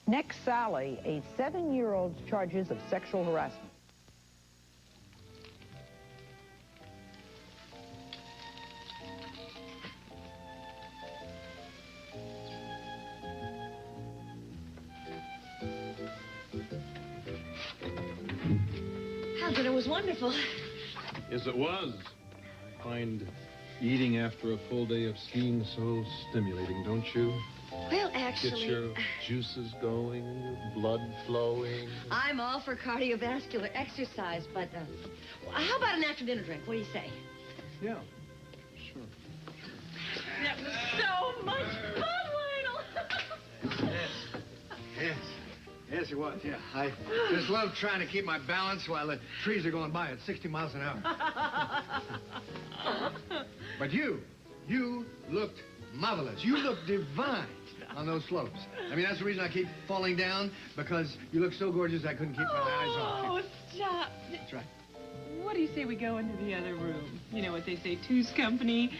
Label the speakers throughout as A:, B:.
A: Next, Sally, a 7-year-old's charges of sexual harassment.
B: Well, dinner was wonderful.
C: Yes, it was. I find eating after a full day of skiing so stimulating, don't you?
B: Well, actually...
C: Get your juices going, your blood flowing.
B: I'm all for cardiovascular exercise, but how about an after-dinner drink? What do you say?
C: Yeah, sure.
B: That was so much fun, Lionel!
D: Yes. Yes, it was, yeah. I just love trying to keep my balance while the trees are going by at 60 miles an hour. But you looked marvelous. You looked divine on those slopes. I mean, that's the reason I keep falling down, because you look so gorgeous I couldn't keep my eyes off you.
E: Oh, stop.
D: That's right.
E: What do you say we go into the other room? You know what they say, 2's company,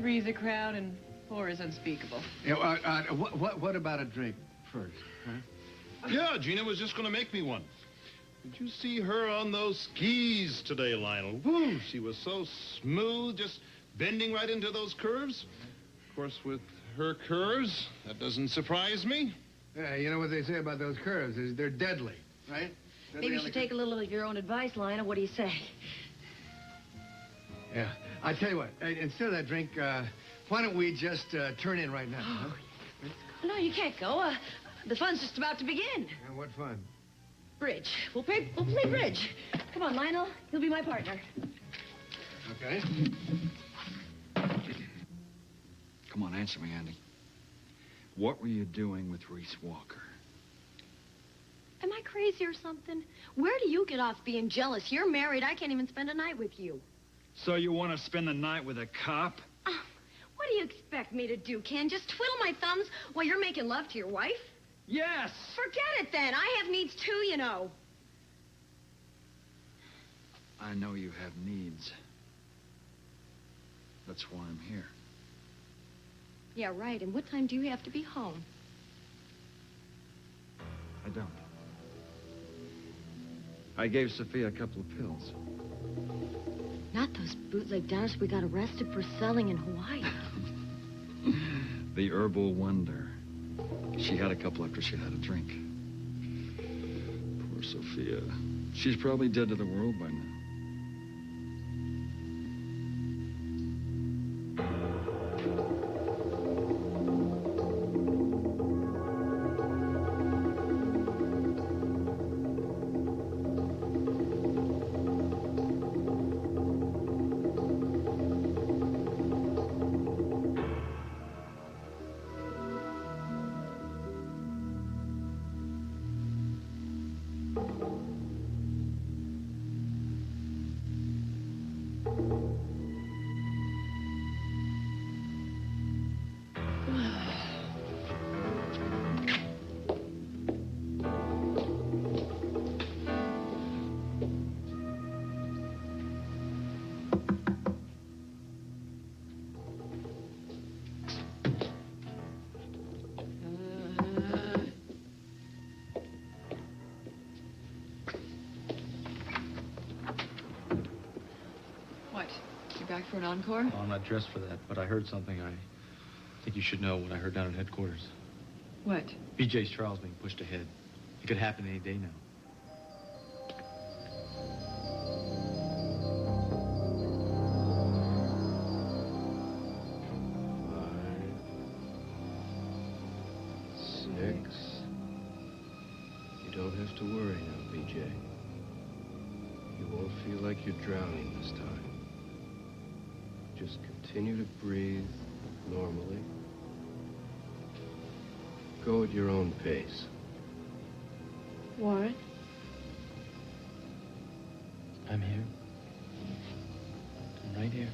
E: 3's a crowd, and 4 is unspeakable.
D: Yeah, what about a drink first, huh?
C: Yeah, Gina was just going to make me one. Did you see her on those skis today, Lionel? Woo! She was so smooth, just bending right into those curves. Of course, with her curves, that doesn't surprise me.
D: Yeah, you know what they say about those curves is they're deadly, right? Deadly.
B: Maybe you should take a little of your own advice, Lionel. What do you say?
D: Yeah. I tell you what, instead of that drink, why don't we just turn in right now? Huh?
B: No, you can't go. The fun's just about to begin.
D: Yeah, what fun.
B: Bridge. We'll play bridge. Come on, Lionel. You'll be my partner.
D: Okay.
F: Come on, answer me, Andy. What were you doing with Reese Walker?
B: Am I crazy or something? Where do you get off being jealous? You're married. I can't even spend a night with you.
F: So you want to spend the night with a cop?
B: What do you expect me to do, Ken? Just twiddle my thumbs while you're making love to your wife?
F: Yes!
B: Forget it, then. I have needs, too, you know.
F: I know you have needs. That's why I'm here.
B: Yeah, right. And what time do you have to be home?
F: I don't. I gave Sophia a couple of pills.
B: Not those bootleg downers we got arrested for selling in Hawaii.
F: The herbal wonder. She had a couple after she had a drink. Poor Sophia. She's probably dead to the world by now.
E: Back for an encore?
G: Well, I'm not dressed for that, but I heard something. I think you should know what I heard down at headquarters.
E: What?
G: BJ's trial's being pushed ahead. It could happen any day now.
H: 5, 6. You don't have to worry now, BJ. You won't feel like you're drowning this time. Just continue to breathe normally. Go at your own pace.
E: Warren?
G: I'm here. I'm right here.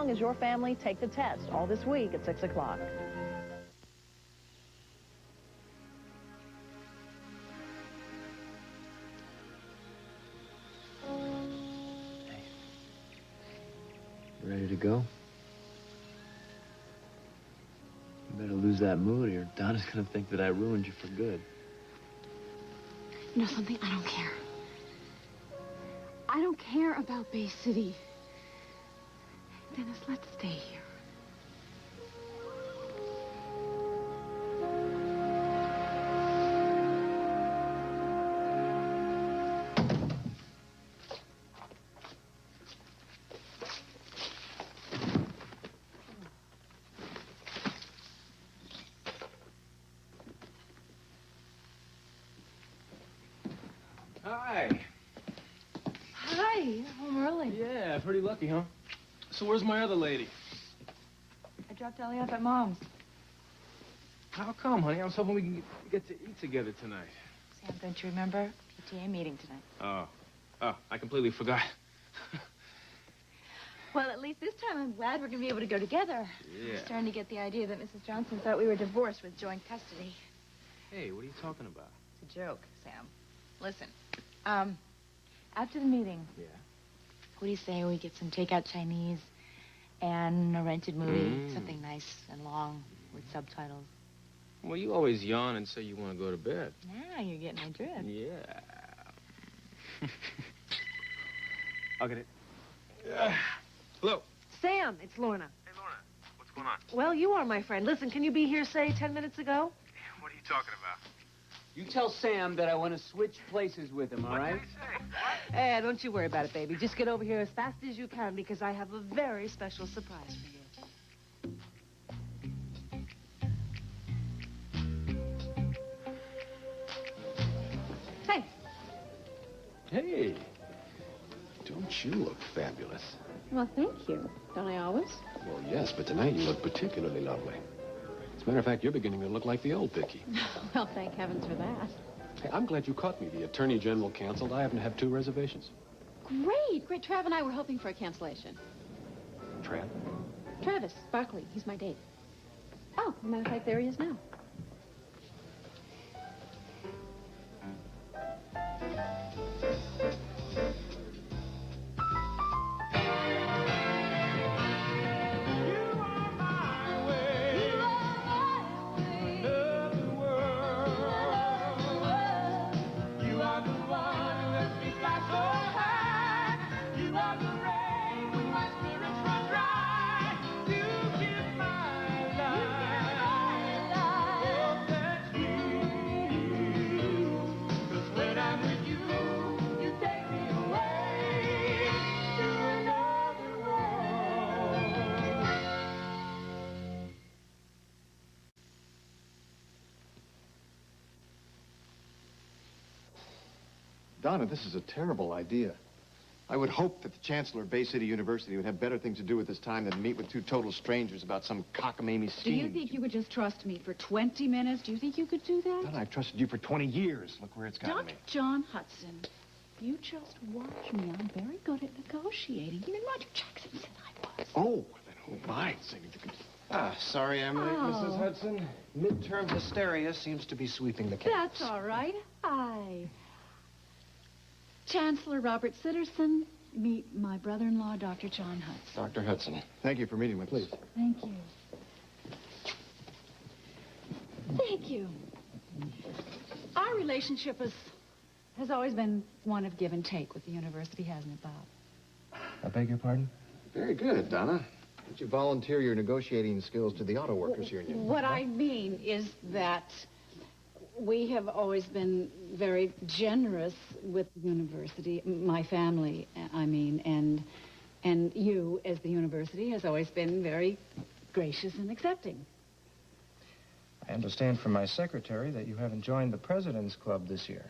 A: long as your family take the test, all this week at 6 o'clock.
H: Ready to go? You better lose that mood or Donna's gonna think that I ruined you for good.
B: You know something? I don't care. I don't care about Bay City. Dennis, let's stay here.
H: Hi.
B: Hi, you're home early.
H: Yeah, pretty lucky, huh? So where's my other lady?
E: I dropped Ellie off at Mom's.
H: How come, honey? I was hoping we could get to eat together tonight.
E: Sam, don't you remember? PTA meeting tonight.
H: Oh, I completely forgot.
E: Well, at least this time I'm glad we're going to be able to go together.
H: Yeah.
E: I'm starting to get the idea that Mrs. Johnson thought we were divorced with joint custody.
H: Hey, what are you talking about?
E: It's a joke, Sam. Listen, after the meeting,
H: Yeah.
E: what do you say we get some takeout Chinese and a rented movie, something nice and long with subtitles?
H: Well, you always yawn and say you want to go to bed.
E: Now you're getting my drift.
H: Yeah. I'll get it. Hello.
I: Sam, it's Lorna.
J: Hey, Lorna, what's going on?
I: Well, you are my friend. Listen, can you be here, say, 10 minutes ago?
J: What are you talking about?
K: You tell Sam that I want to switch places with him, all right?
J: What did he say?
I: Don't you worry about it, baby. Just get over here as fast as you can because I have a very special surprise for you. Hey.
H: Hey. Don't you look fabulous?
B: Well, thank you. Don't I always?
H: Well, yes, but tonight you look particularly lovely. As a matter of fact, you're beginning to look like the old Vicky.
B: Well, thank heavens for that.
H: Hey, I'm glad you caught me. The Attorney General canceled. I happen to have 2 reservations.
B: Great. Trav and I were hoping for a cancellation.
H: Trav?
B: Travis Barkley, he's my date. Oh, as a matter of fact, there he is now.
D: Donna, this is a terrible idea. I would hope that the chancellor of Bay City University would have better things to do at this time than meet with 2 total strangers about some cockamamie
L: Do
D: scheme.
L: you think you could just trust me for 20 minutes? Do you think you could do that?
D: Donna, I've trusted you for 20 years. Look where it's gotten me.
L: Dr. John Hudson, you just watch me. I'm very good at negotiating. Even Roger Jackson said I was.
D: Oh, then who minds? Sorry, Emily.
L: Oh.
D: Mrs. Hudson, midterm hysteria seems to be sweeping the campus.
L: That's all right. Hi. Chancellor Robert Sitterson, meet my brother-in-law, Dr. John Hudson.
D: Dr. Hudson. Thank you for meeting with me. Please.
L: Thank you. Thank you. Our relationship has always been one of give and take with the university, hasn't it, Bob?
D: I beg your pardon? Very good, Donna. Why don't you volunteer your negotiating skills to the Auto Workers Union?
L: What I mean is that we have always been very generous with the university, my family, I mean, and you, as the university, has always been very gracious and accepting.
M: I understand from my secretary that you haven't joined the President's Club this year.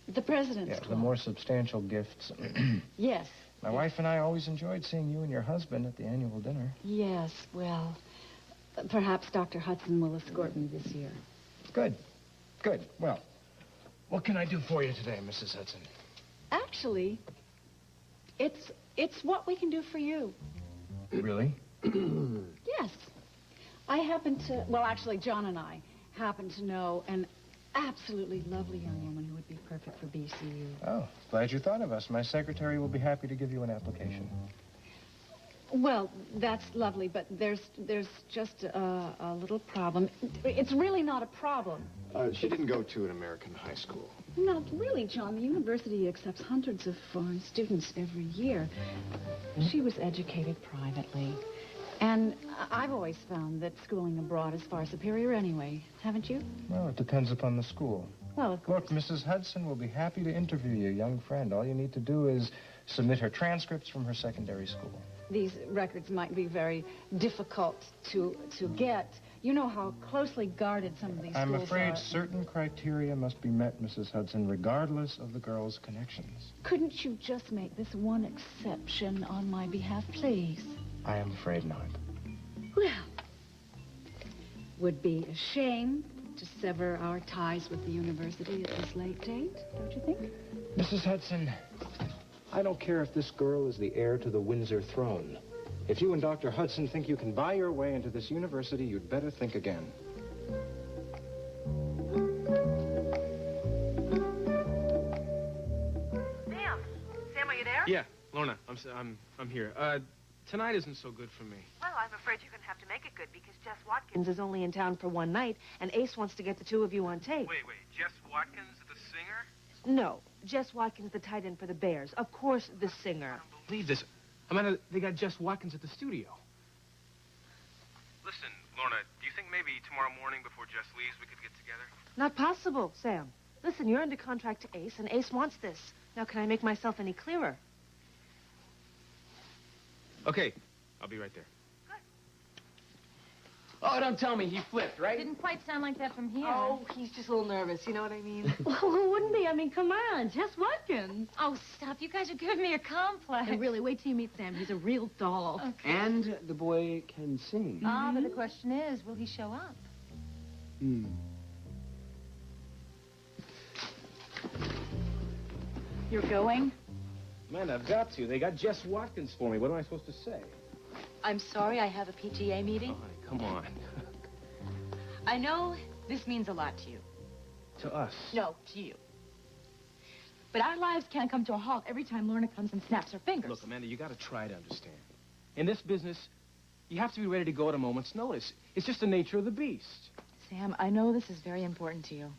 L: The President's
M: Yeah,
L: Club?
M: the more substantial gifts.
L: Yes.
M: My wife and I always enjoyed seeing you and your husband at the annual dinner.
L: Yes, well, perhaps Dr. Hudson will escort me this year.
M: Good. Good. Well, what can I do for you today, Mrs. Hudson?
L: Actually, it's what we can do for you.
M: Really?
L: Yes. I happen to, well, actually, John and I happen to know an absolutely lovely young woman who would be perfect for BCU.
M: Oh, glad you thought of us. My secretary will be happy to give you an application.
L: Well, that's lovely, but there's just a little problem. It's really not a problem.
D: She didn't go to an American high school.
L: Not really, John. The university accepts hundreds of foreign students every year. She was educated privately. And I've always found that schooling abroad is far superior anyway, haven't you?
M: Well, it depends upon the school.
L: Well, of course.
M: Look, Mrs. Hudson will be happy to interview your young friend. All you need to do is submit her transcripts from her secondary school.
L: These records might be very difficult to get. You know how closely guarded some of these
M: I'm
L: schools
M: afraid
L: are.
M: certain criteria must be met, Mrs. Hudson, regardless of the girl's connections.
L: Couldn't you just make this one exception on my behalf, please?
M: I am afraid not.
L: Well, would be a shame to sever our ties with the university at this late date, don't you think?
M: Mrs. Hudson, I don't care if this girl is the heir to the Windsor throne. If you and Dr. Hudson think you can buy your way into this university, you'd better think again.
N: Sam? Sam, are you there?
O: Yeah, Lorna, I'm here. Tonight isn't so good for me.
N: Well, I'm afraid you're going to have to make it good because Jess Watkins is only in town for one night, and Ace wants to get the two of you on tape.
J: Wait. Jess Watkins, the singer?
N: No, Jess Watkins, the tight end for the Bears. Of course, the singer.
O: Believe this. Amanda, they got Jess Watkins at the studio.
J: Listen, Lorna, do you think maybe tomorrow morning before Jess leaves we could get together?
N: Not possible, Sam. Listen, you're under contract to Ace, and Ace wants this. Now, can I make myself any clearer?
O: Okay, I'll be right there.
K: Oh, don't tell me he flipped, right?
B: Didn't quite sound like that from here.
N: Oh, he's just a little nervous, you know what I mean?
B: Well, who wouldn't be? I mean, come on, Jess Watkins. Oh, stop. You guys are giving me a complex.
E: And really, wait till you meet Sam. He's a real doll.
K: Okay. And the boy can sing.
B: Ah, but the question is, will he show up?
L: You're going?
O: Amanda, I've got to. They got Jess Watkins for me. What am I supposed to say?
B: I'm sorry, I have a PTA meeting.
O: Oh, honey, come on.
B: I know this means a lot to you.
O: To us.
B: No, to you. But our lives can't come to a halt every time Lorna comes and snaps her fingers.
O: Look, Amanda, you got to try to understand. In this business, you have to be ready to go at a moment's notice. It's just the nature of the beast.
B: Sam, I know this is very important to you.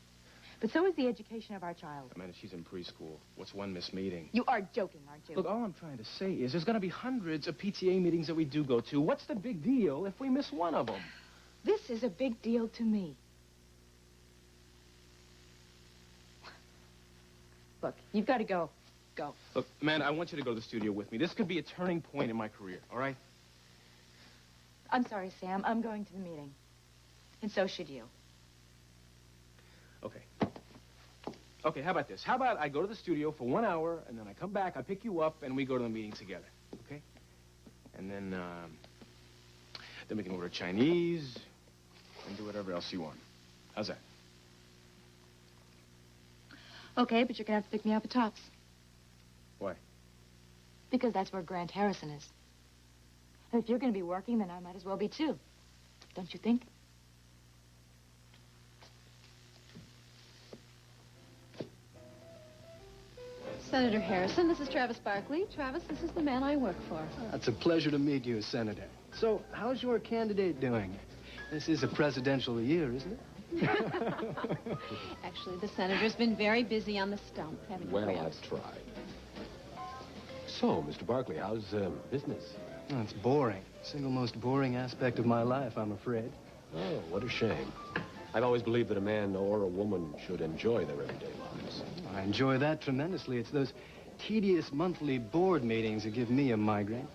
B: But so is the education of our child.
O: Amanda, she's in preschool. What's one missed meeting?
B: You are joking, aren't you?
O: Look, all I'm trying to say is there's going to be hundreds of PTA meetings that we do go to. What's the big deal if we miss one of them?
B: This is a big deal to me. Look, you've got to go. Go.
O: Look, Amanda, I want you to go to the studio with me. This could be a turning point in my career, all right?
B: I'm sorry, Sam. I'm going to the meeting. And so should you.
O: Okay. Okay, how about this? How about I go to the studio for 1 hour, and then I come back, I pick you up, and we go to the meeting together, okay? And then we can order Chinese and do whatever else you want. How's that?
B: Okay, but you're going to have to pick me up at Tops.
O: Why?
B: Because that's where Grant Harrison is. And if you're going to be working, then I might as well be too. Don't you think?
E: Senator Harrison, this is Travis Barkley. Travis, this is the man I work for.
P: It's a pleasure to meet you, Senator. So, how's your candidate doing? This is a presidential year, isn't it?
E: Actually, the senator's been very busy on the stump, having
H: Well,
E: prayers.
H: I've tried. So, Mr. Barkley, how's business?
P: Oh, it's boring. Single most boring aspect of my life, I'm afraid.
H: Oh, what a shame. I've always believed that a man or a woman should enjoy their everyday lives.
P: I enjoy that tremendously. It's those tedious monthly board meetings that give me a migraine.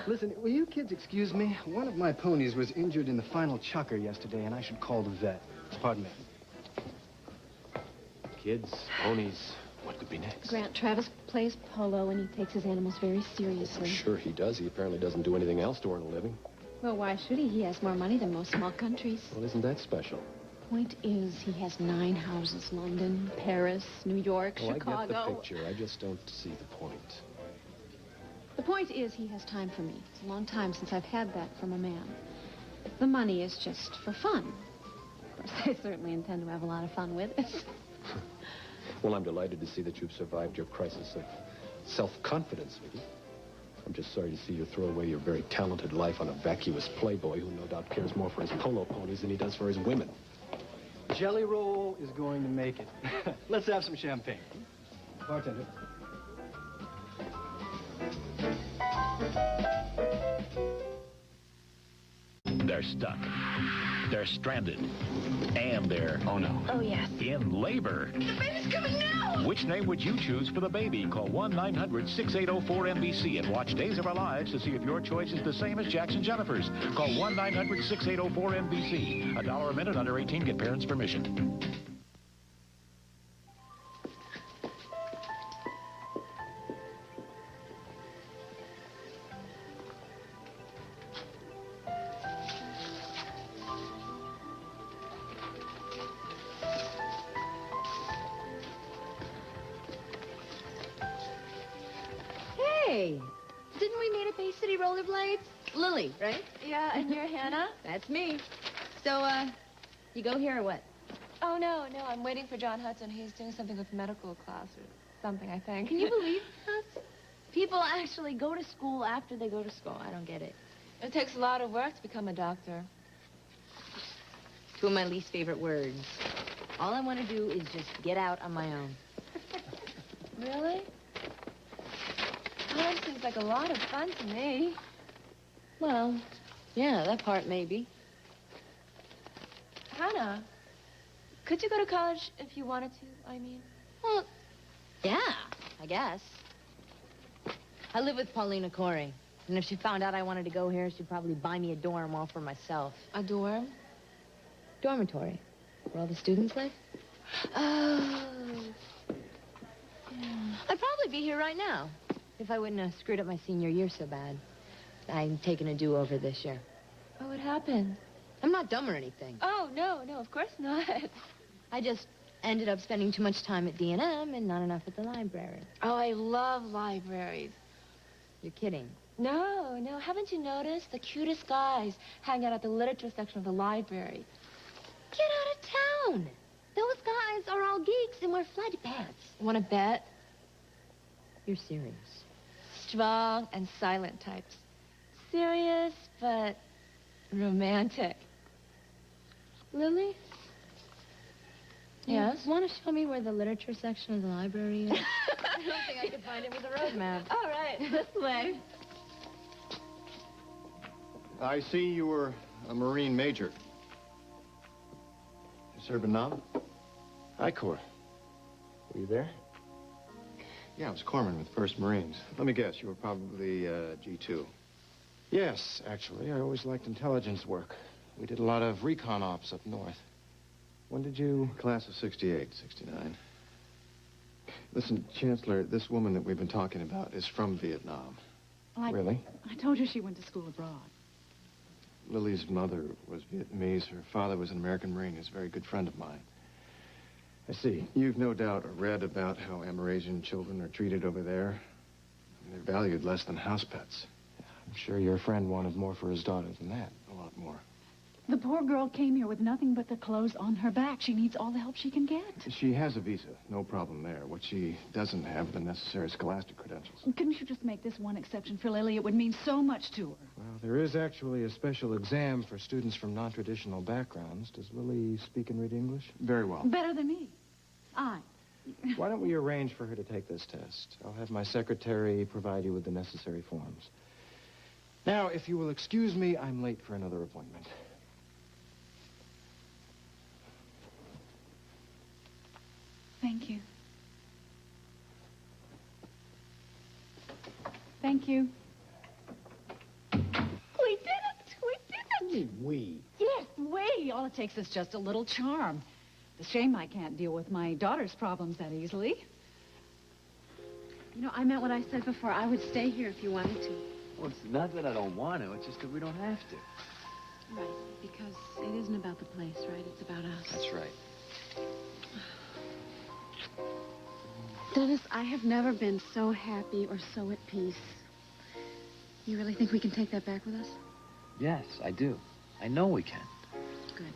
P: Listen, will you kids excuse me? One of my ponies was injured in the final chukker yesterday, and I should call the vet. Pardon me.
H: Kids, ponies, what could be next?
E: Grant, Travis plays polo, and he takes his animals very seriously.
H: Sure he does. He apparently doesn't do anything else to earn a living.
E: Well, why should he? He has more money than most small countries.
H: Well, isn't that special?
E: Point is, he has 9 houses. London, Paris, New York,
H: Oh,
E: Chicago.
H: I get the picture. I just don't see the point.
E: The
B: point is, he has time for me. It's a long time since I've had that from a man. The money is just for fun. Of course, I certainly intend to have a lot of fun with it.
Q: Well, I'm delighted to see that you've survived your crisis of self-confidence, Vicky. I'm just sorry to see you throw away your very talented life on a vacuous playboy who no doubt cares more for his polo ponies than he does for his women.
P: Jelly Roll is going to make it. Let's have some champagne. Bartender.
R: They're stuck. They're stranded. And they're...
Q: Oh, no.
N: Oh, yes.
R: In labor.
N: The baby's coming now!
R: Which name would you choose for the baby? Call 1-900-6804-NBC and watch Days of Our Lives to see if your choice is the same as Jackson Jennifer's. Call 1-900-6804-NBC. $1 a minute, under 18, get parents' permission.
S: Hey, didn't we meet at Bay City Rollerblades? Lily, right?
N: Yeah, and you're Hannah?
S: That's me. So, you go here or what?
N: Oh, no, I'm waiting for John Hudson. He's doing something with medical class or something, I think.
S: Can you believe this? People actually go to school after they go to school. I don't get it.
N: It takes a lot of work to become a doctor.
S: Two of my least favorite words. All I want to do is just get out on my own.
N: Really? College seems like a lot of fun to me.
S: Well, yeah, that part maybe.
N: Hannah, could you go to college if you wanted to, I mean?
S: Well, yeah, I guess. I live with Paulina Corey. And if she found out I wanted to go here, she'd probably buy me a dorm all for myself.
N: A dorm?
S: Dormitory. Where all the students live.
N: Oh.
S: I'd probably be here right now if I wouldn't have screwed up my senior year so bad. I'm taking a do-over this year.
N: Oh, what happened?
S: I'm not dumb or anything.
N: Oh, no, of course not.
S: I just ended up spending too much time at D&M and not enough at the library.
N: Oh, I love libraries.
S: You're kidding.
N: No, haven't you noticed? The cutest guys hang out at the literature section of the library.
S: Get out of town. Those guys are all geeks and wear flighty pants.
N: Want to bet?
S: You're serious.
N: Strong and silent types. Serious, but romantic.
S: Lily?
N: Yes?
S: Want to show me where the literature section of the library is? I don't think I could find it with a road map.
N: All right, this way.
D: I see you were a Marine major. You serve in Nam?
M: Hi, Cor. Were you there?
D: Yeah, I was corpsman with 1st Marines. Let me guess, you were probably G2.
M: Yes, actually. I always liked intelligence work. We did a lot of recon ops up north. When did you...
D: Class of 68, 69. Listen, Chancellor, this woman that we've been talking about is from Vietnam.
M: Really?
L: I told you she went to school abroad.
D: Lily's mother was Vietnamese. Her father was an American Marine. He's a very good friend of mine.
M: I see.
D: You've no doubt read about how Amerasian children are treated over there. They're valued less than house pets.
M: I'm sure your friend wanted more for his daughter than that.
D: A lot more.
L: The poor girl came here with nothing but the clothes on her back. She needs all the help she can get.
D: She has a visa. No problem there. What she doesn't have are the necessary scholastic credentials.
L: Couldn't you just make this one exception for Lily? It would mean so much to her.
M: Well, there is actually a special exam for students from non-traditional backgrounds. Does Lily speak and read English?
D: Very well.
L: Better than me.
M: Why don't we arrange for her to take this test? I'll have my secretary provide you with the necessary forms. Now, if you will excuse me, I'm late for another appointment.
L: Thank you. Thank you.
S: We did it!
M: We?
L: Yes, we. All it takes is just a little charm. It's a shame I can't deal with my daughter's problems that easily.
B: You know, I meant what I said before. I would stay here if you wanted to.
F: Well, it's not that I don't want to. It's just that we don't have to.
B: Right, because it isn't about the place, right? It's about us.
F: That's right.
B: Dennis, I have never been so happy or so at peace. You really think we can take that back with us?
F: Yes, I do. I know we can.
B: Good.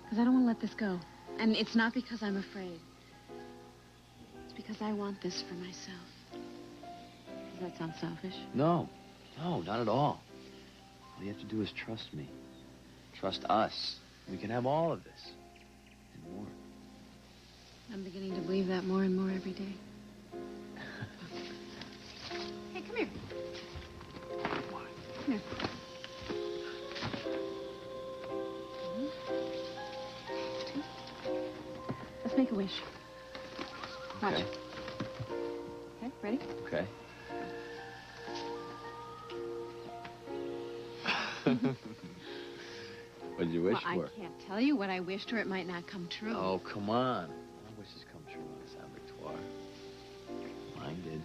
B: Because I don't want to let this go. And it's not because I'm afraid. It's because I want this for myself. Does that sound selfish?
F: No. No, not at all. All you have to do is trust me. Trust us. We can have all of this. And more.
B: I'm beginning to believe that more and more every day. Hey, come here. Come here. Let's make a wish. Watch.
F: Okay.
B: Okay, ready?
F: Okay. What did you wish
B: Well,
F: for?
B: I can't tell you what I wished, or it might not come true.
F: Oh, come on. My wishes come true on Saint Victoire. Mine did.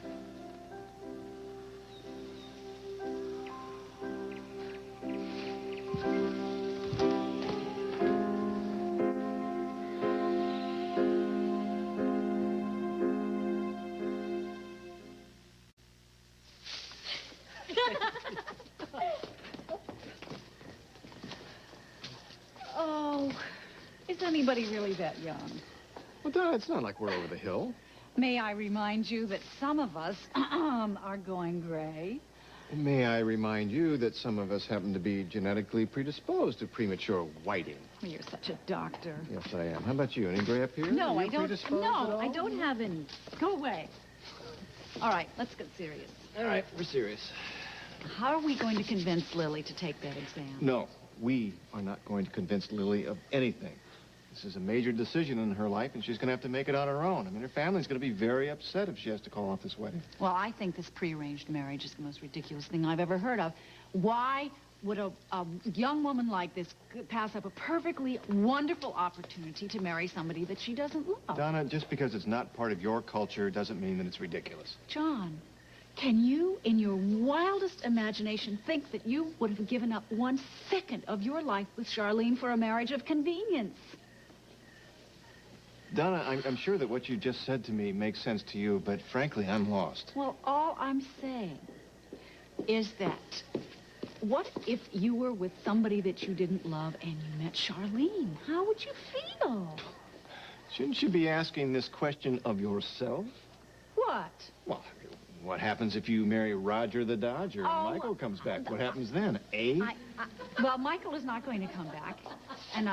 L: Oh, is anybody really that young?
D: Well, Donna, it's not like we're over the hill.
L: May I remind you that some of us are going gray?
D: May I remind you that some of us happen to be genetically predisposed to premature whiting?
L: Well, you're such a doctor.
D: Yes, I am. How about you? Any gray up here?
L: No,
D: Are you
L: I don't.
D: predisposed at
L: No,
D: all?
L: I don't have any. Go away. All right, let's get serious.
F: All right, we're serious.
L: How are we going to convince Lily to take that exam?
D: No, we are not going to convince Lily of anything. This is a major decision in her life, and she's going to have to make it on her own. I mean, her family's going to be very upset if she has to call off this wedding.
L: Well, I think this prearranged marriage is the most ridiculous thing I've ever heard of. Why would a young woman like this pass up a perfectly wonderful opportunity to marry somebody that she doesn't love?
D: Donna, just because it's not part of your culture doesn't mean that it's ridiculous.
L: John, can you, in your wildest imagination, think that you would have given up 1 second of your life with Charlene for a marriage of convenience?
D: Donna, I'm sure that what you just said to me makes sense to you, but frankly, I'm lost.
L: Well, all I'm saying is that what if you were with somebody that you didn't love and you met Charlene? How would you feel?
D: Shouldn't you be asking this question of yourself?
L: What?
D: Well, what happens if you marry Roger the Dodger and Michael comes back? What happens then, eh?
L: Well, Michael is not going to come back. And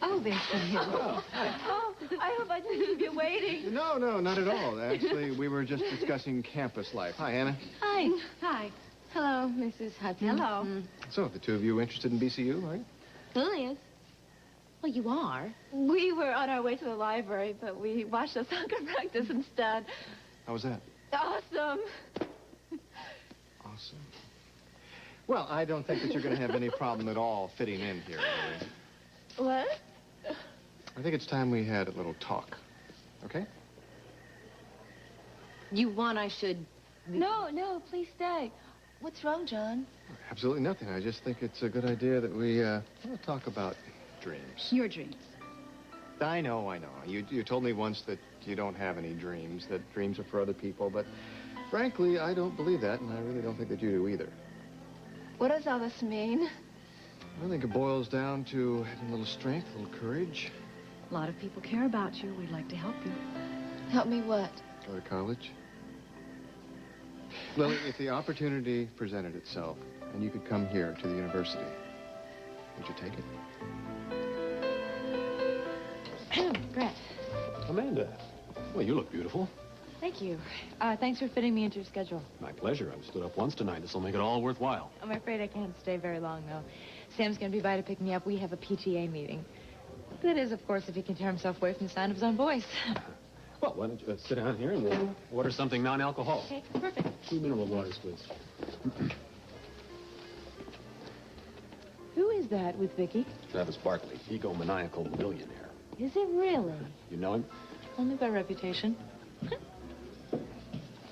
L: oh, there's he is.
D: Oh,
L: Oh, I hope I didn't keep you waiting.
D: No, not at all. Actually, we were just discussing campus life. Hi, Anna.
L: Hi. Hi.
B: Hello, Mrs. Hudson.
L: Hello.
D: So, the two of you interested in BCU, right?
B: Lily is.
S: Well, you are.
B: We were on our way to the library, but we watched a soccer practice instead.
D: How was that?
B: Awesome.
D: Awesome. Well, I don't think that you're going to have any problem at all fitting in here, Lily.
B: What?
D: I think it's time we had a little talk. Okay?
S: You want I should...
B: No, please stay. What's wrong, John?
D: Absolutely nothing. I just think it's a good idea that we talk about dreams.
L: Your dreams.
D: I know. You told me once that you don't have any dreams, that dreams are for other people, but frankly, I don't believe that, and I really don't think that you do either.
B: What does all this mean?
D: I think it boils down to having a little strength, a little courage.
L: A lot of people care about you. We'd like to help you.
B: Help me what?
D: Go to college. Lily, if the opportunity presented itself and you could come here to the university, would you take it?
B: Brett.
Q: Amanda. Well, you look beautiful.
E: Thank you. Thanks for fitting me into your schedule.
Q: My pleasure. I've stood up once tonight. This will make it all worthwhile.
E: I'm afraid I can't stay very long, though. Sam's going to be by to pick me up. We have a PTA meeting. That is, of course, if he can tear himself away from the sound of his own voice.
Q: Well, why don't you sit down here and we'll order something non-alcoholic.
E: Okay, perfect.
Q: 2 mineral waters, please.
E: Who is that with Vicky?
Q: Travis Barkley, egomaniacal millionaire.
E: Is it really?
Q: You know him?
E: Only by reputation.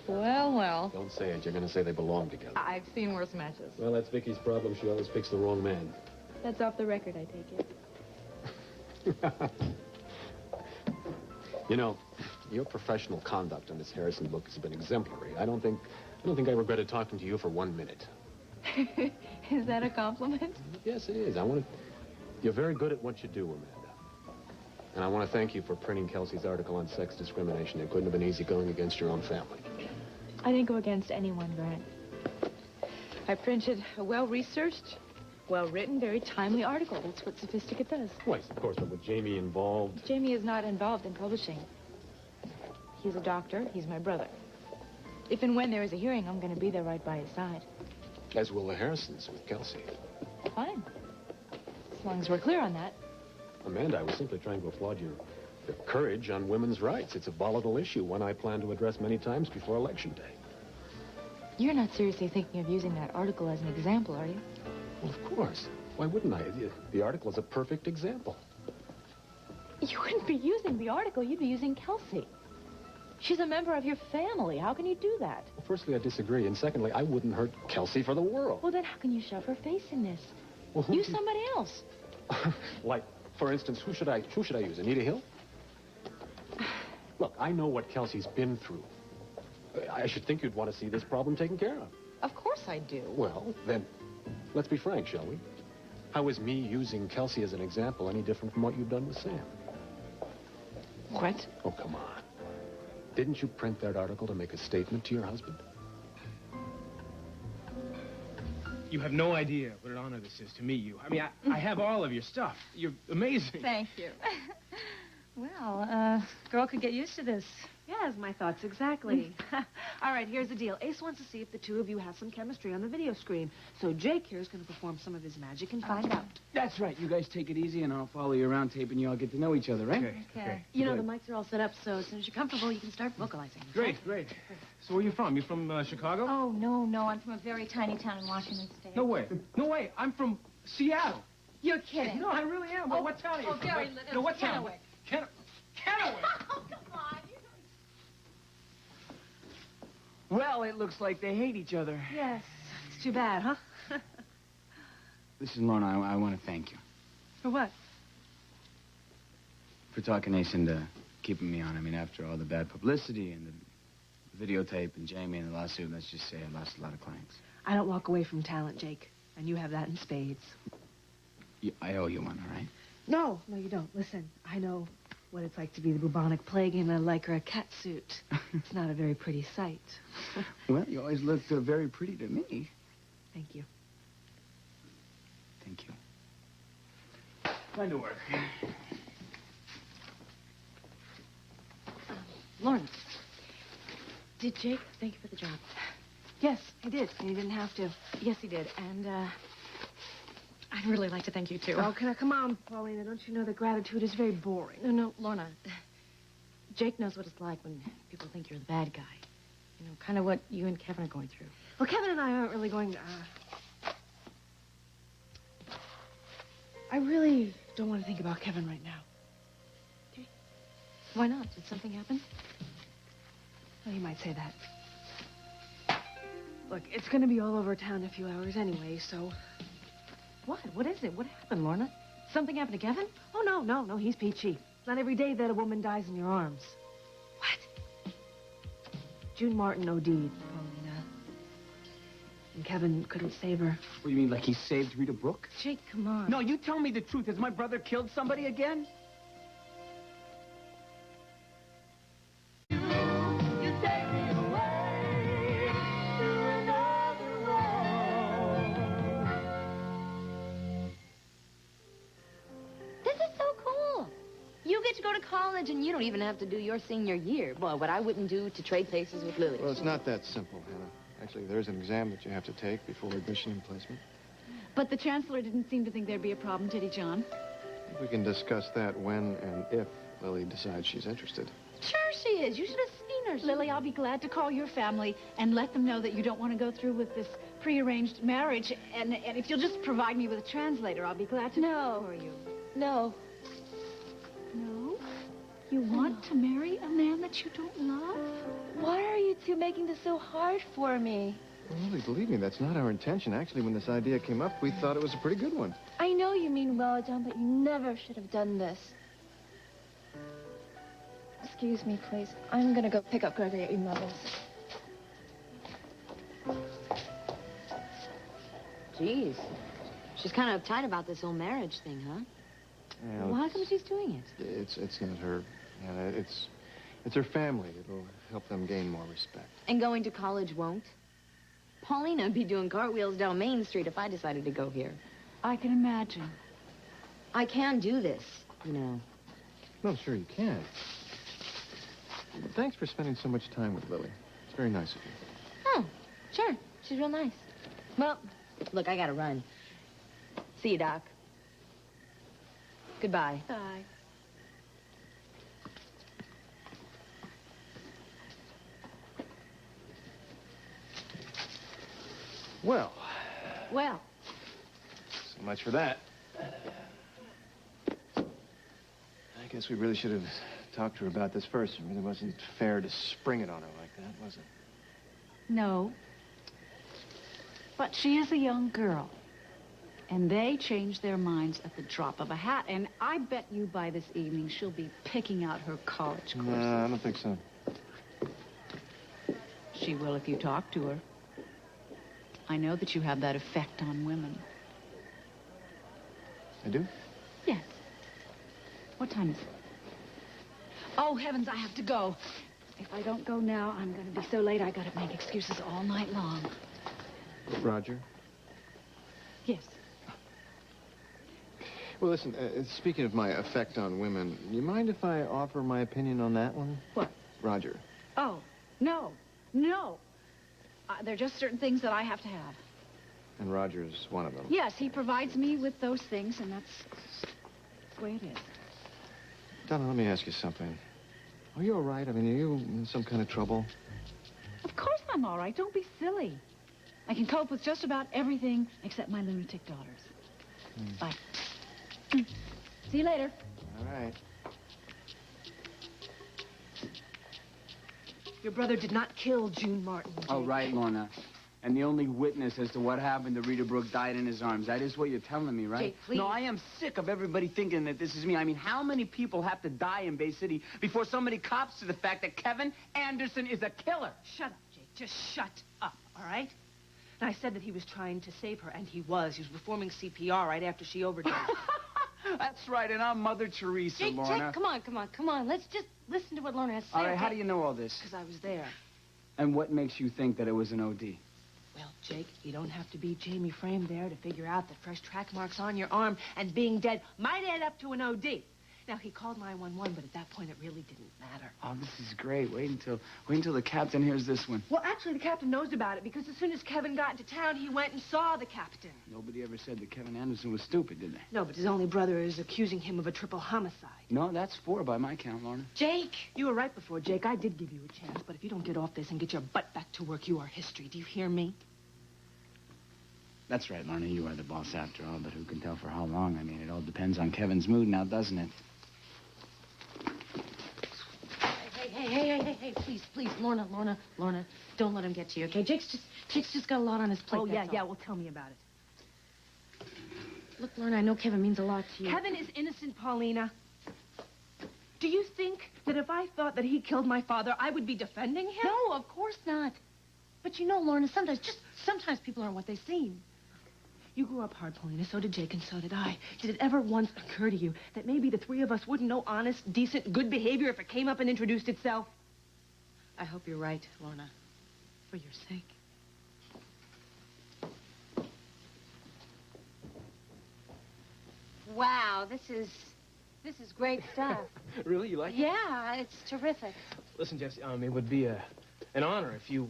E: Well.
Q: Don't say it. You're going to say they belong together.
E: I've seen worse matches.
Q: Well, that's Vicky's problem. She always picks the wrong man.
E: That's off the record, I take it.
Q: You know, your professional conduct in this Harrison book has been exemplary. I don't think I don't think I regretted talking to you for 1 minute.
B: Is that a compliment?
Q: Yes, it is. You're very good at what you do, Amanda. And I want to thank you for printing Kelsey's article on sex discrimination. It couldn't have been easy going against your own family.
B: I didn't go against anyone, Grant. I printed a well-researched, well-written, very timely article. That's what Sophisticate does.
Q: Well, of course, but with Jamie involved...
B: Jamie is not involved in publishing. He's a doctor. He's my brother. If and when there is a hearing, I'm going to be there right by his side.
Q: As will the Harrisons with Kelsey.
B: Fine. As long as we're clear on that.
Q: Amanda, I was simply trying to applaud your courage on women's rights. It's a volatile issue, one I plan to address many times before Election Day.
B: You're not seriously thinking of using that article as an example, are you?
Q: Well, of course. Why wouldn't I? The article is a perfect example.
B: You wouldn't be using the article. You'd be using Kelsey. She's a member of your family. How can you do that?
Q: Well, firstly, I disagree. And secondly, I wouldn't hurt Kelsey for the world.
B: Well, then how can you shove her face in this?
Q: Well,
B: Use somebody else.
Q: Like, for instance, who should I use? Anita Hill? Look, I know what Kelsey's been through. I should think you'd want to see this problem taken care of.
B: Of course I do.
Q: Well, then, let's be frank, shall we? How is me using Kelsey as an example any different from what you've done with Sam?
B: What?
Q: Oh, come on. Didn't you print that article to make a statement to your husband?
O: You have no idea what an honor this is to meet you. I mean, I have all of your stuff. You're amazing.
B: Thank you. Well, girl could get used to this.
N: Yes, my thoughts exactly. All right, here's the deal. Ace wants to see if the two of you have some chemistry on the video screen. So Jake here is going to perform some of his magic and find out.
K: That's right. You guys take it easy, and I'll follow you around taping you all get to know each other, right?
N: Okay. You know, the mics are all set up, so as soon as you're comfortable, you can start vocalizing.
O: Great. So where are you from? You from Chicago?
B: Oh, no. I'm from a very tiny town in Washington State.
O: No way. I'm from Seattle.
B: You're kidding.
O: No, I really am. Well, what town are you from?
B: Gary,
O: No, what town?
B: Kennewick.
O: Kennewick.
B: Oh, come on.
K: Well, it looks like they hate each other.
N: Yes. It's too bad, huh?
K: Listen, Lorna, I want to thank you
N: For what?
K: for talking Ace into keeping me on. I mean, after all the bad publicity and the videotape and Jamie and the lawsuit, let's just say I lost a lot of clients.
N: I don't walk away from talent, Jake. And you have that in spades.
K: I owe you one, all right?
N: No, you don't. Listen, I know what it's like to be the bubonic plague in a lycra cat suit. It's not a very pretty sight.
K: Well, you always looked very pretty to me.
N: Thank you.
K: Thank you. Time to work.
N: Lawrence, did Jake thank you for the job? Yes, he did. And he didn't have to. Yes, he did. And, I'd really like to thank you, too. Oh, come on, Paulina. Don't you know that gratitude is very boring? No, Lorna. Jake knows what it's like when people think you're the bad guy. You know, kind of what you and Kevin are going through. Well, Kevin and I aren't really going... I really don't want to think about Kevin right now. Okay? Why not? Did something happen? Well, you might say that. Look, it's going to be all over town in a few hours anyway, so... What? What is it? What happened, Lorna? Something happened to Kevin? Oh, no. He's peachy. It's not every day that a woman dies in your arms. What? June Martin OD'd, Paulina. And Kevin couldn't save her.
K: What do you mean, like he saved Rita Brooke?
N: Jake, come on.
K: No, you tell me the truth. Has my brother killed somebody again?
S: College, and you don't even have to do your senior year. Boy, what I wouldn't do to trade places with Lily.
M: Well, it's not that simple, Hannah. Actually, there's an exam that you have to take before admission and placement.
L: But the chancellor didn't seem to think there'd be a problem, did he, John?
M: I think we can discuss that when and if Lily decides she's interested.
L: Sure she is. You should have seen her. Lily, I'll be glad to call your family and let them know that you don't want to go through with this prearranged marriage. And if you'll just provide me with a translator, I'll be glad to for you.
S: No.
L: No? You want to marry a man that you don't love?
S: Why are you two making this so hard for me?
M: Well, Lily, believe me, that's not our intention. Actually, when this idea came up, we thought it was a pretty good one.
S: I know you mean well, John, but you never should have done this.
B: Excuse me, please. I'm gonna go pick up Gregory at your mother's.
S: Geez. She's kind of uptight about this whole marriage thing, huh?
M: Yeah,
S: Well, how come she's doing it?
M: It's not her. Yeah, it's her family. It'll help them gain more respect.
S: And going to college won't? Paulina would be doing cartwheels down Main Street if I decided to go here.
L: I can imagine.
S: I can do this, you know.
M: No, sure you can. But thanks for spending so much time with Lily. It's very nice of you.
S: Oh, sure. She's real nice. Well, look, I gotta run. See you, Doc. Goodbye.
L: Bye.
M: Well,
L: Well,
M: so much for that. I guess we really should have talked to her about this first. It really wasn't fair to spring it on her like that, was it?
L: no. But she is a young girl. And they change their minds at the drop of a hat. And I bet you by this evening she'll be picking out her college courses.
M: No, I don't think so.
L: She will if you talk to her. I know that you have that effect on women.
M: I do?
L: Yes. What time is it? Oh, heavens, I have to go. If I don't go now, I'm going to be so late I got to make excuses all night long.
M: Roger?
L: Yes.
M: Well, listen, speaking of my effect on women, you mind if I offer my opinion on that one?
L: What?
M: Roger.
L: Oh, no. No. There are just certain things that I have to have.
M: And Roger's one of them.
L: Yes, he provides me with those things, and that's the way it is.
M: Donna, let me ask you something. Are you all right? I mean, are you in some kind of trouble?
L: Of course I'm all right. Don't be silly. I can cope with just about everything except my lunatic daughters. Bye. See you later.
M: All right.
N: Your brother did not kill June Martin.
K: Oh, right, Lorna. And the only witness as to what happened to Rita Brooke died in his arms. That is what you're telling me, right?
N: Jake, please.
K: No, I am sick of everybody thinking that this is me. I mean, how many people have to die in Bay City before somebody cops to the fact that Kevin Anderson is a killer?
N: Shut up, Jake. Just shut up, all right? And I said that he was trying to save her, and he was. He was performing CPR right after she overdosed.
K: That's right, and I'm Mother Teresa,
S: Jake,
K: Lorna.
S: Jake, come on. Let's just listen to what Lorna has to say.
K: All right, how
S: okay?
K: do you know all this?
N: Because I was there.
K: And what makes you think that it was an OD?
N: Well, Jake, you don't have to be Jamie Frame there to figure out that fresh track marks on your arm and being dead might add up to an OD. Now, he called 911, but at that point, it really didn't matter.
K: Oh, this is great. Wait until the captain hears this one.
N: Well, actually, the captain knows about it because as soon as Kevin got into town, he went and saw the captain.
K: Nobody ever said that Kevin Anderson was stupid, did they?
N: No, but his only brother is accusing him of a triple homicide.
K: No, that's 4 by my count, Lorna.
N: Jake! You were right before, Jake. I did give you a chance, but if you don't get off this and get your butt back to work, you are history. Do you hear me?
K: That's right, Lorna. You are the boss after all, but who can tell for how long? I mean, it all depends on Kevin's mood now, doesn't it?
S: Hey, please, Lorna, don't let him get to you, okay? Jake's just got a lot on his plate.
N: Oh,
S: that's
N: yeah,
S: all.
N: well, tell me about it.
S: Look, Lorna, I know Kevin means a lot to you.
N: Kevin is innocent, Paulina. Do you think that if I thought that he killed my father, I would be defending him?
S: No, of course not. But you know, Lorna, sometimes people aren't what they seem.
N: You grew up hard, Paulina. So did Jake, and so did I. Did it ever once occur to you that maybe the three of us wouldn't know honest, decent, good behavior if it came up and introduced itself?
S: I hope you're right, Lorna. For your sake. Wow, this is great stuff.
O: Really? You like it?
S: Yeah, it's terrific.
O: Listen, Jesse, it would be an honor if you,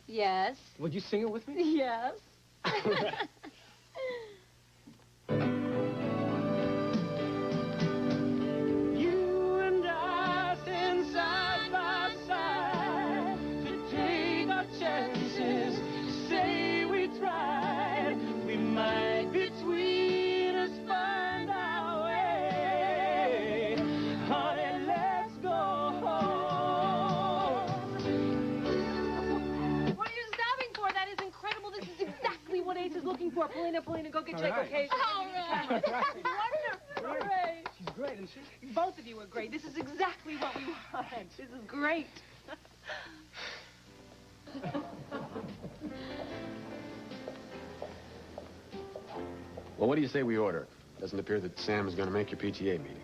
S: Yes.
O: would you sing it with me?
S: Yes.
T: You and I stand side by side to take our chances. Say we tried, we might between us find our way. Honey, let's go home.
N: What are you stopping for? That is incredible. This is exactly what Ace is looking for. Paulina, go get Jake, okay?
T: All right.
N: Wonderful. Hooray.
O: She's great, isn't she?
N: Both of you are great. This is exactly what we want. This is great.
Q: Well, what do you say we order? Doesn't appear that Sam is going to make your PTA meeting.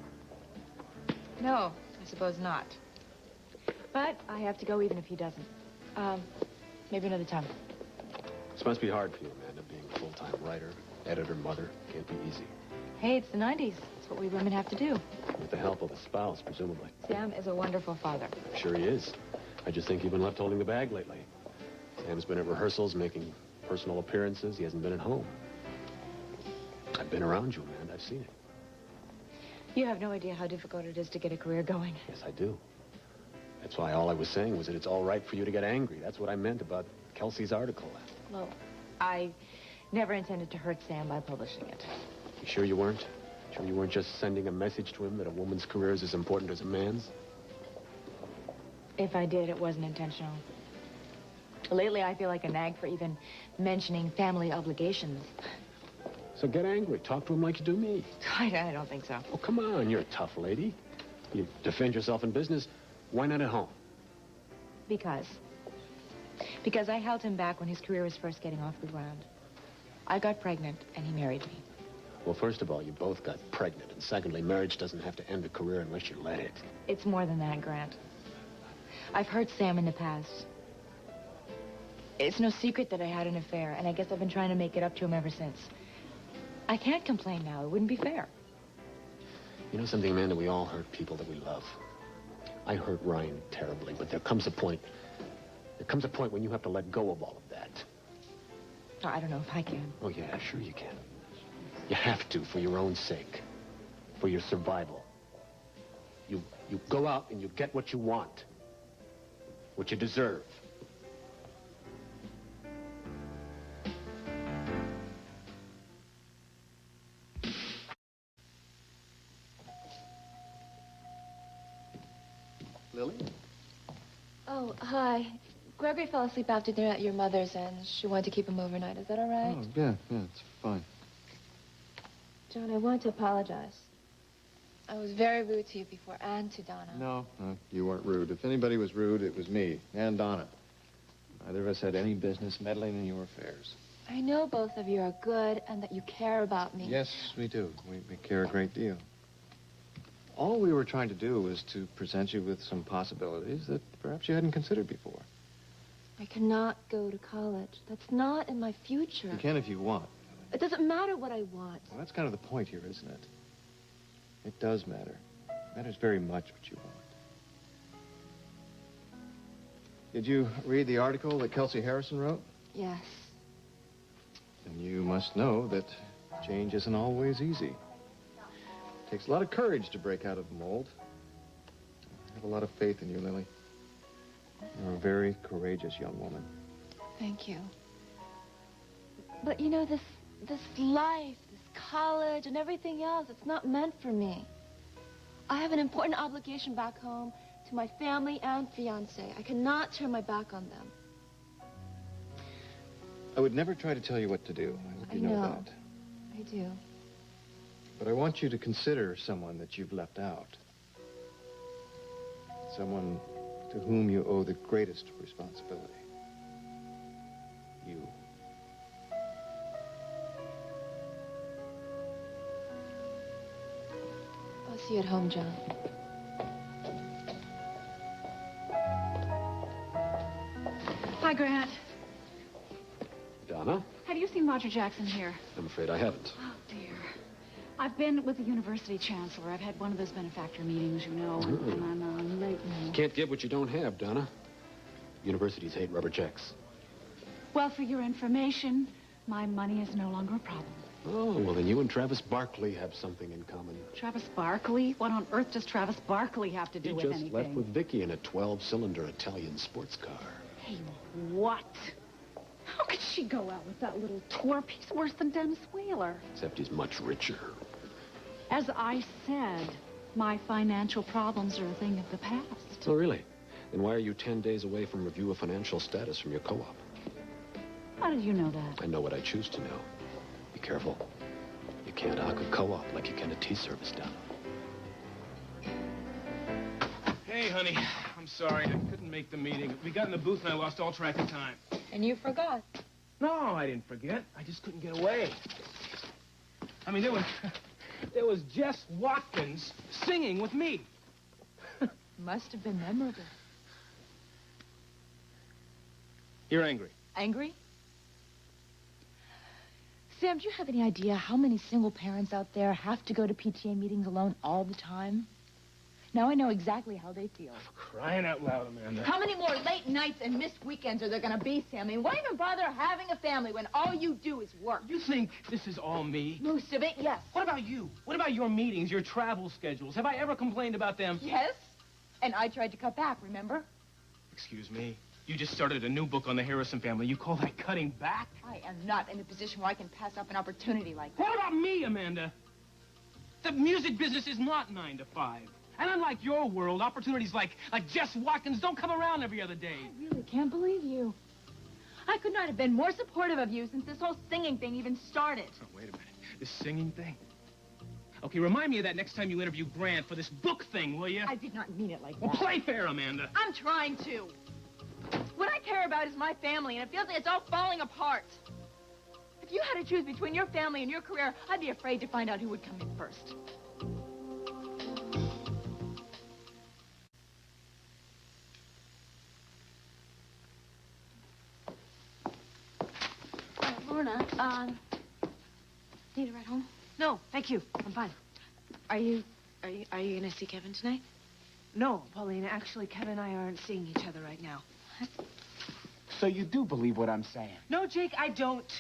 N: No, I suppose not. But I have to go even if he doesn't. Maybe another time.
Q: This must be hard for you, Amanda, being a full-time writer, editor, mother. Can't be easy.
N: Hey, it's the 90s. It's what we women have to do.
Q: With the help of a spouse, presumably.
N: Sam is a wonderful father.
Q: I'm sure he is. I just think you've been left holding the bag lately. Sam's been at rehearsals, making personal appearances. He hasn't been at home. I've been around you, Amanda. I've seen it.
N: You have no idea how difficult it is to get a career going.
Q: Yes, I do. That's why all I was saying was that it's all right for you to get angry. That's what I meant about Kelsey's article.
N: Well, I never intended to hurt Sam by publishing it.
Q: You sure you weren't? Sure you weren't just sending a message to him that a woman's career is as important as a man's?
N: If I did, it wasn't intentional. Lately, I feel like a nag for even mentioning family obligations.
Q: So get angry. Talk to him like you do me.
N: I don't think so.
Q: Oh, come on. You're a tough lady. You defend yourself in business. Why not at home?
N: Because I held him back when his career was first getting off the ground. I got pregnant, and he married me.
Q: Well, first of all, you both got pregnant. And secondly, marriage doesn't have to end a career unless you let it.
N: It's more than that, Grant. I've hurt Sam in the past. It's no secret that I had an affair, and I guess I've been trying to make it up to him ever since. I can't complain now. It wouldn't be fair.
Q: You know something, Amanda? We all hurt people that we love. I hurt Ryan terribly, but there comes a point when you have to let go of all of that.
N: Oh, I don't know if I can.
Q: Oh, yeah, sure you can. You have to, for your own sake, for your survival. You go out and you get what you want, what you deserve. Lily?
U: Oh, hi. Gregory fell asleep after dinner at your mother's, and she wanted to keep him overnight. Is that all right?
M: Oh, yeah, it's fine.
U: John, I want to apologize. I was very rude to you before, and to Donna.
M: No, you weren't rude. If anybody was rude, it was me and Donna. Neither of us had any business meddling in your affairs.
U: I know both of you are good and that you care about me.
M: Yes, we do. We care a great deal. All we were trying to do was to present you with some possibilities that perhaps you hadn't considered before.
U: I cannot go to college. That's not in my future.
M: You can if you want.
U: It doesn't matter what I want.
M: Well, that's kind of the point here, isn't it? It does matter. It matters very much what you want. Did you read the article that Kelsey Harrison wrote?
U: Yes.
M: And you must know that change isn't always easy. It takes a lot of courage to break out of the mold. I have a lot of faith in you, Lily. You're a very courageous young woman.
U: Thank you. But you know, this life, this college and everything else, it's not meant for me. I have an important obligation back home to my family and fiancé. I cannot turn my back on them.
M: I would never try to tell you what to do. I hope you know that.
U: I do.
M: But I want you to consider someone that you've left out. Someone to whom you owe the greatest responsibility. You.
U: I'll see you at home, John.
L: Hi, Grant.
Q: Donna?
L: Have you seen Roger Jackson here?
Q: I'm afraid I haven't.
L: Oh, dear. I've been with the university chancellor. I've had one of those benefactor meetings, you know, and I'm late now.
Q: Can't get what you don't have, Donna. Universities hate rubber checks.
L: Well, for your information, my money is no longer a problem.
Q: Oh, well, then you and Travis Barkley have something in common.
L: Travis Barkley? What on earth does Travis Barkley have to do with anything?
Q: He just left with Vicky in a 12-cylinder Italian sports car.
L: Hey, what? How could she go out with that little twerp? He's worse than Dennis Whaler.
Q: Except he's much richer.
L: As I said, my financial problems are a thing of the past.
Q: Oh, really? Then why are you 10 days away from review of financial status from your co-op?
L: How did you know that?
Q: I know what I choose to know. Be careful. You can't hawk a co-op like you can a tea service down.
O: Hey, honey. I'm sorry. I couldn't make the meeting. We got in the booth and I lost all track of time.
U: And you forgot.
O: No, I didn't forget. I just couldn't get away. I mean, there was Jess Watkins singing with me.
U: Must have been memorable.
O: You're angry.
U: Angry? Sam, do you have any idea how many single parents out there have to go to PTA meetings alone all the time? Now I know exactly how they feel.
O: Crying out loud, Amanda.
U: How many more late nights and missed weekends are there going to be, Sam? I mean, why even bother having a family when all you do is work?
O: You think this is all me?
U: Most of it, yes.
O: What about you? What about your meetings, your travel schedules? Have I ever complained about them?
U: Yes. And I tried to cut back, remember?
O: Excuse me. You just started a new book on the Harrison family. You call that cutting back?
U: I am not in a position where I can pass up an opportunity like that.
O: What about me, Amanda? The music business is not 9 to 5. And unlike your world, opportunities like Jess Watkins don't come around every other day.
U: I really can't believe you. I could not have been more supportive of you since this whole singing thing even started.
O: Oh, wait a minute. This singing thing? Okay, remind me of that next time you interview Grant for this book thing, will you?
U: I did not mean it like
O: Well,
U: that.
O: play fair, Amanda.
U: I'm trying to. What I care about is my family, and it feels like it's all falling apart. If you had to choose between your family and your career, I'd be afraid to find out who would come in first.
B: Lorna, need a ride home?
I: No, thank you. I'm fine.
B: Are you gonna see Kevin tonight?
I: No, Paulina, actually, Kevin and I aren't seeing each other right now.
K: So you do believe what I'm saying?
I: No, Jake, I don't.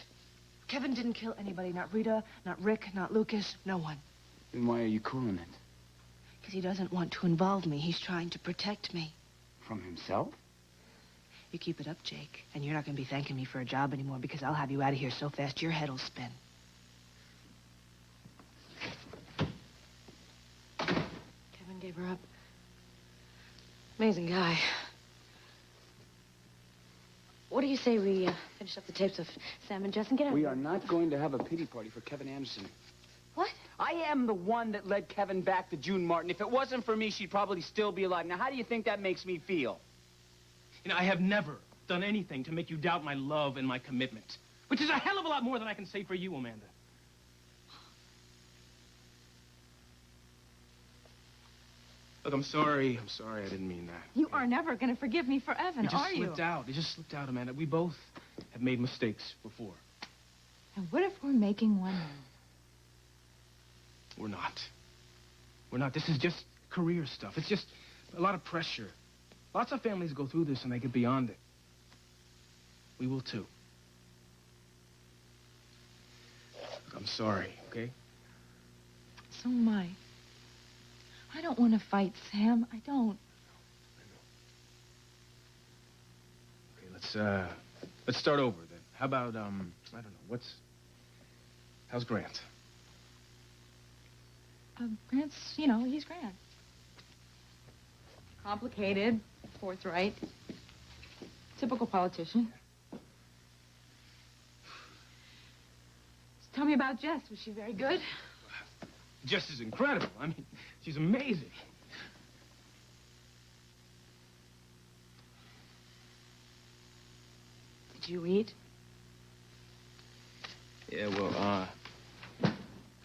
I: Kevin didn't kill anybody. Not Rita, not Rick, not Lucas, no one.
K: Then why are you cooling it?
I: Because he doesn't want to involve me. He's trying to protect me.
K: From himself?
I: You keep it up, Jake, and you're not going to be thanking me for a job anymore because I'll have you out of here so fast your head will spin.
B: Kevin gave her up. Amazing guy. What do you say we finish up the tapes of Sam and Jess and get out?
K: We are not going to have a pity party for Kevin Anderson.
B: What?
K: I am the one that led Kevin back to June Martin. If it wasn't for me, she'd probably still be alive. Now, how do you think that makes me feel?
O: You know, I have never done anything to make you doubt my love and my commitment, which is a hell of a lot more than I can say for you, Amanda. Look, I'm sorry. I'm sorry. I didn't mean that.
U: You are never going to forgive me for Evan,
O: It just
U: are you?
O: slipped out. It just slipped out, Amanda. We both have made mistakes before.
U: And what if we're making one now?
O: We're not. We're not. This is just career stuff. It's just a lot of pressure. Lots of families go through this and they get beyond it. We will too. Look, I'm sorry, okay?
U: So am I. I don't want to fight, Sam. I don't.
O: Okay, let's start over then. How about, I don't know, how's Grant?
U: Grant's, you know, he's Grant. Complicated, forthright, typical politician. Tell me about Jess. Was she very good?
O: Jess is incredible. I mean, she's amazing.
U: Did you eat?
O: Yeah, well,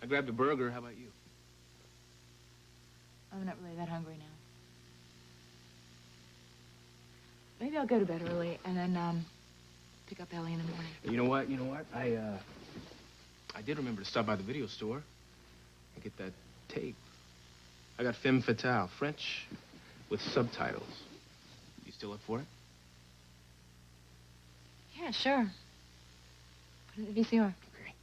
O: I grabbed a burger. How about you?
U: I'm not really that hungry now. Maybe I'll go to bed early and then, pick up Ellie in the morning.
O: You know what? I did remember to stop by the video store and get that tape. I got Femme Fatale, French with subtitles. You still up for it?
U: Yeah, sure. Put it in the VCR.
O: Okay.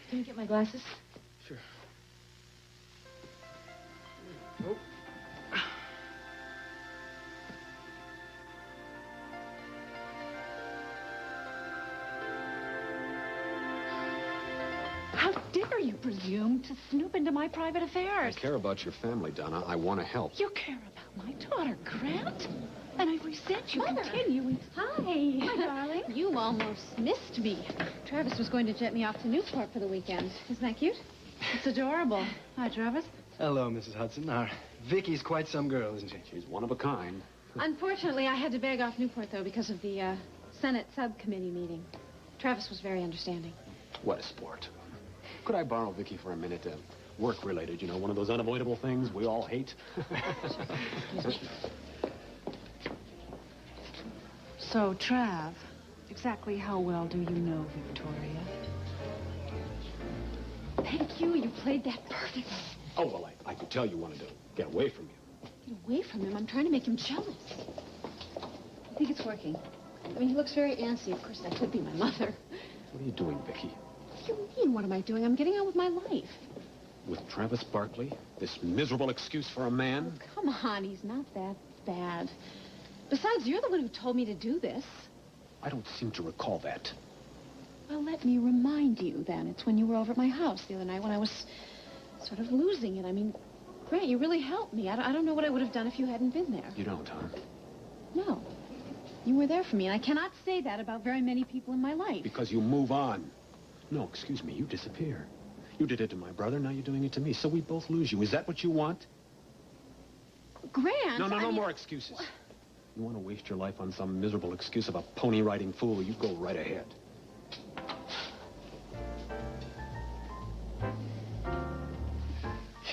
U: Can you get my glasses?
O: Sure.
L: How dare you presume to snoop into my private
Q: I
L: affairs?
Q: care about your family, Donna. I want to help.
L: You care about my daughter, Grant? And I resent you continuing.
B: Hi.
L: Hi, darling.
B: You almost missed me. Travis was going to jet me off to Newport for the weekend. Isn't that cute? It's adorable.
L: Hi, Travis.
P: Hello, Mrs. Hudson. Vicky's quite some girl, isn't she?
Q: She's one of a kind.
B: Unfortunately, I had to beg off Newport, though, because of the Senate subcommittee meeting. Travis was very understanding.
Q: What a sport. Could I borrow Vicky for a minute? Work-related, you know, one of those unavoidable things we all hate.
I: So, Trav, exactly how well do you know Victoria?
B: Thank you. You played that perfectly.
Q: Oh, well, I could tell you wanted to get away from you.
B: Get away from him. I'm trying to make him jealous. I think it's working. I mean, he looks very antsy. Of course, that could be my mother.
Q: What are you doing, Vicky?
B: What do you mean, what am I doing? I'm getting on with my life.
Q: With Travis Barkley? This miserable excuse for a man?
B: Oh, come on. He's not that bad. Besides, you're the one who told me to do this.
Q: I don't seem to recall that.
B: Well, let me remind you, then. It's when you were over at my house the other night when I was sort of losing it. I mean, Grant, you really helped me. I don't know what I would have done if you hadn't been there.
Q: You don't, huh?
B: No. You were there for me, and I cannot say that about very many people in my life.
Q: Because you move on. No, excuse me, you disappear. You did it to my brother, now you're doing it to me. So we both lose you. Is that what you want?
B: Grant!
Q: No more excuses. You want to waste your life on some miserable excuse of a pony-riding fool, you go right ahead.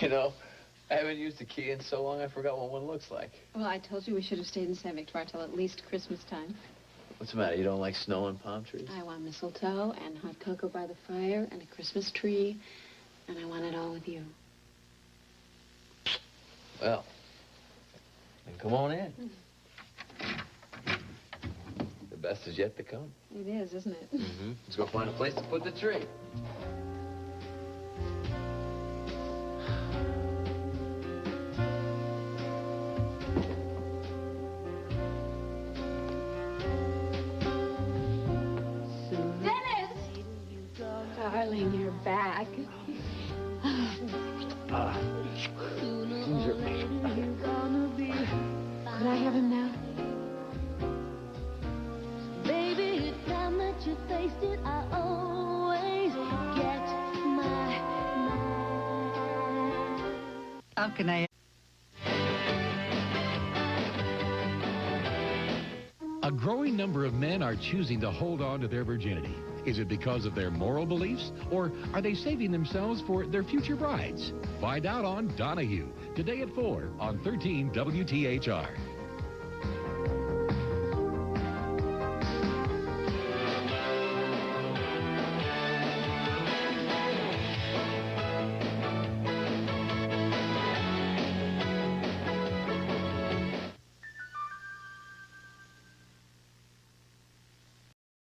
F: You know, I haven't used the key in so long I forgot what one looks like.
B: Well, I told you we should have stayed in Saint Victoire till at least Christmas time.
F: What's the matter? You don't like snow and palm trees?
B: I want mistletoe and hot cocoa by the fire and a Christmas tree, and I want it all with you.
F: Well, then come on in. The best is yet to come.
B: It is, isn't it?
F: Mm-hmm. Let's go find a place to put the tree.
B: Darling, you're back. Could I have him now?
T: Baby, it's time that you faced it. I always get my
A: How can I?
R: A growing number of men are choosing to hold on to their virginity. Is it because of their moral beliefs, or are they saving themselves for their future brides? Find out on Donahue, today at 4 on 13 WTHR.